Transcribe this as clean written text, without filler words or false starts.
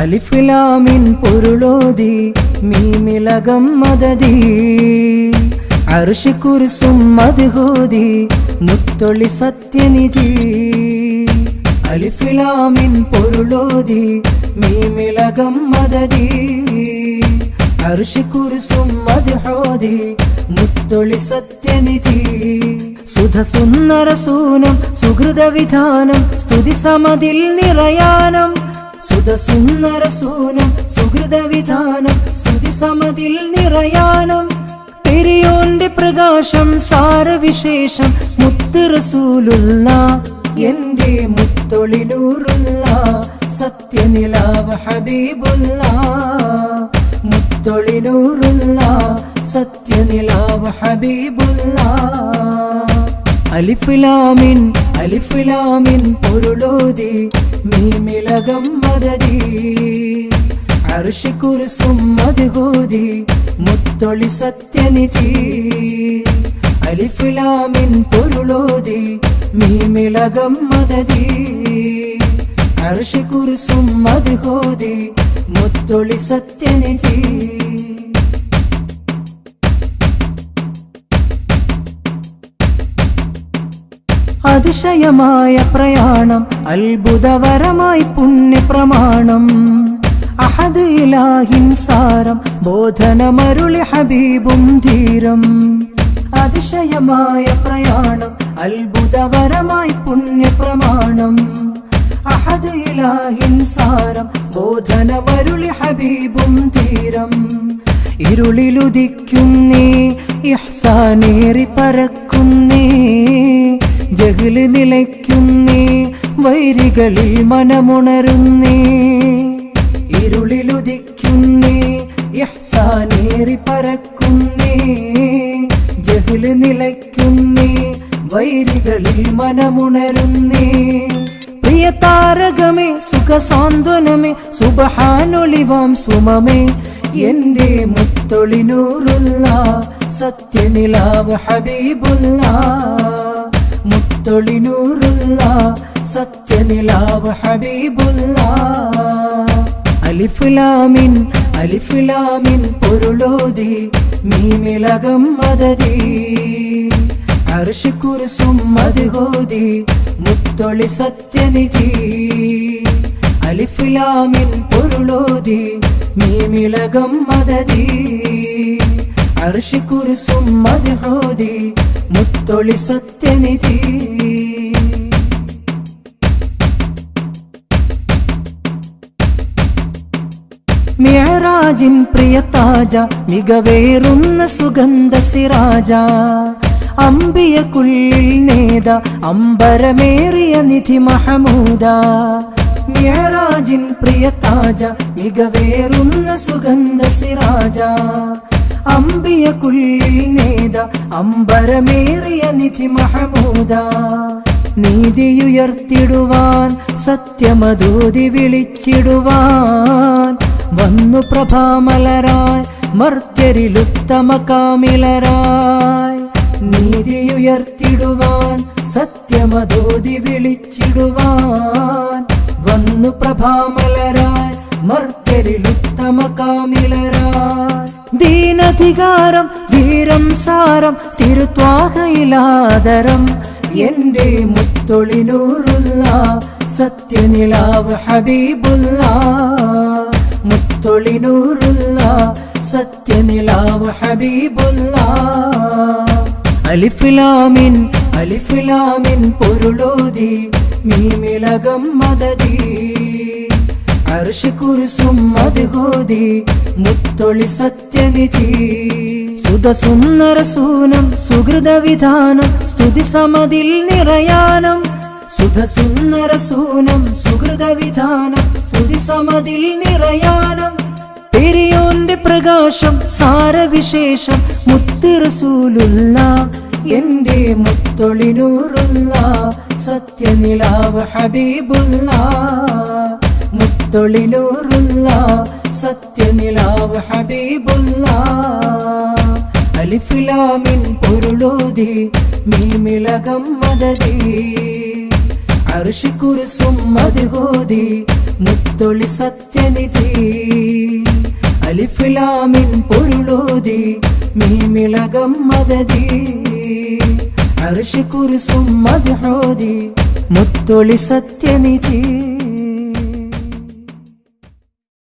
അലിഫ് ലാം മിൻ പൊരുളോതി മീമിലകം മദദി അർശ് കുർസും മദ്ഹൂദി മുത്തൊളി സത്യനിധി അലിഫ് ലാം മിൻ പൊരുളോതി മീമിലകം മദദി അർശ് കുർസും മദ്ഹൂദി മുത്തൊളി സത്യനിധി സുധ സുന്ദര സൂനം സുഹൃത വിധാനം സ്തുതി സമതിൽ നിറയാനം സുധ സുന്ദര സൂനം സുഹൃത വിധാനം സ്തുതി സമതിൽ നിറയാനം പെരിയോന്റെ പ്രകാശം സാരവിശേഷം മുത്ത് റസൂലുള്ള എന്റെ മുത്തൊളി നൂറുള്ള സത്യനിലാവ് ഹബീബുള്ള മുത്തൊളി നൂറുള്ള സത്യനിലാവ് ഹബീബുള്ള അലിഫ് ലാം മിൻ പൊരുളോതി മീമിലകം മദദി അർശ് കുർസും മദ്ഹൂദി മുത്തൊളി സത്യനിധി അലിഫ് ലാം മിൻ പൊരുളോതി മീമിലകം മദദി അർശ് കുർസും മദ്ഹൂദി മുത്തൊളി സത്യനിധി അതിശയമായ പ്രയാണം അത്ഭുതവരമായി പുണ്യപ്രമാണം അഹദ് ഇലാഹിൻ സാരം ബോധനമരുളി ഹബീബും ധീരം അതിശയമായ പ്രയാണം അത്ഭുതവരമായി പുണ്യപ്രമാണം അഹദ് ഇലാഹിൻ സാരം ബോധനമരുളി ഹബീബും ധീരം ഇരുളിലുദിക്കുന്നേ ഇഹ്സാനേറി പറക്കുന്നേ ജഹ്ല് നിലയ്ക്കുന്നേ വൈരികളിൽ മനമുണരുന്നേ ഇരുളിലുദിക്കുന്നേ ഇഹ്സാനേറി പറക്കുന്നേ ജഹ്ല് നിലയ്ക്കുന്നേ വൈരികളിൽ മനമുണരുന്നേ പ്രിയ താരകമേ സുഖസാന്ത്വനമേ സുബ്ഹാനൊളിവാം സുമമേ എന്റെ മുത്തൊളി നൂറുള്ള സത്യനിലാവ് ഹബീബുള്ള മുത്തൊളി നൂറുള്ള സത്യനിലാവ് ഹബീബുള്ള അലിഫ് ലാം മിൻ പൊരുളോതി മീമിലകം മദദി അർശ് കുർസും മദ്ഹൂദി മുത്തൊളി സത്യനിധി അലിഫ് ലാം മിൻ പൊരുളോതി മീമിലകം മദദി അർശ് കുർസും മദ്ഹൂദി മുത്തൊളി സത്യനിധി മിഅ്റാജിൻ പ്രിയ താജ മികവേറുന്ന സുഗന്ധ സിറാജ അംബിയക്കുള്ളിൽ നേത അമ്പരമേറിയ നിധി മഹമൂദ മിഅ്റാജിൻ പ്രിയ താജ മികവേറുന്ന സുഗന്ധ സിറാജ അംബിയക്കുള്ളിൽ നേത അമ്പരമേറിയ നിധി മഹമൂദ നീതിയുയർത്തിടുവാൻ സത്യമദൂതി വിളിച്ചിടുവാൻ വന്നു പ്രഭാമലരായി മർത്യരിലുത്തമ കാമിലരായി നീതിയുയർത്തിടുവാൻ സത്യമദൂതി വിളിച്ചിടുവാൻ വന്നു പ്രഭാമലരായി മർത്യരിലുത്തമ കാമിലരായി ദീനധികാരം ധീരം സാരം തിരുത്വാഹയിലാദരം എന്റെ മുത്തൊളി നൂറുള്ള സത്യനിലാവ് ഹബീബുള്ള മുത്തൊളി നൂറുള്ള സത്യനിലാവ് ഹബീബുള്ള അലിഫ് ലാം മിൻ പൊരുളോതി മീമിലകം മദദി അർശ് കുർസും മദ്ഹൂദി മുത്തൊളി സത്യനിധി സുധ സുന്ദര സൂനം സുഹൃത വിധാനം സ്തുതി സമതിൽ നിറയാനം സുധ സുന്ദര സൂനം സുഹൃത വിധാനം സ്തുതി സമതിൽ നിറയാനം പെരിയോന്റെ പ്രകാശം സാരവിശേഷം മുത്ത് റസൂലുള്ള എന്റെ മുത്തൊളി നൂറുള്ള സത്യനിലാവ് ഹബീബുള്ള മുത്തൊളി നൂറുള്ള സത്യനിലാവ് ഹബീബുള്ള അലിഫ് ലാം മിൻ പൊരുളോതി മീമിലകം മദദി അർശ് കുർസും മദ്ഹൂദി മുത്തൊളി സത്യനിധി അലിഫ് ലാമിൻ പൊരുളോതി മീമിലകം മദദി അർശ് കുർസും മദ്ഹോദി മുത്തൊളി സത്യനിധി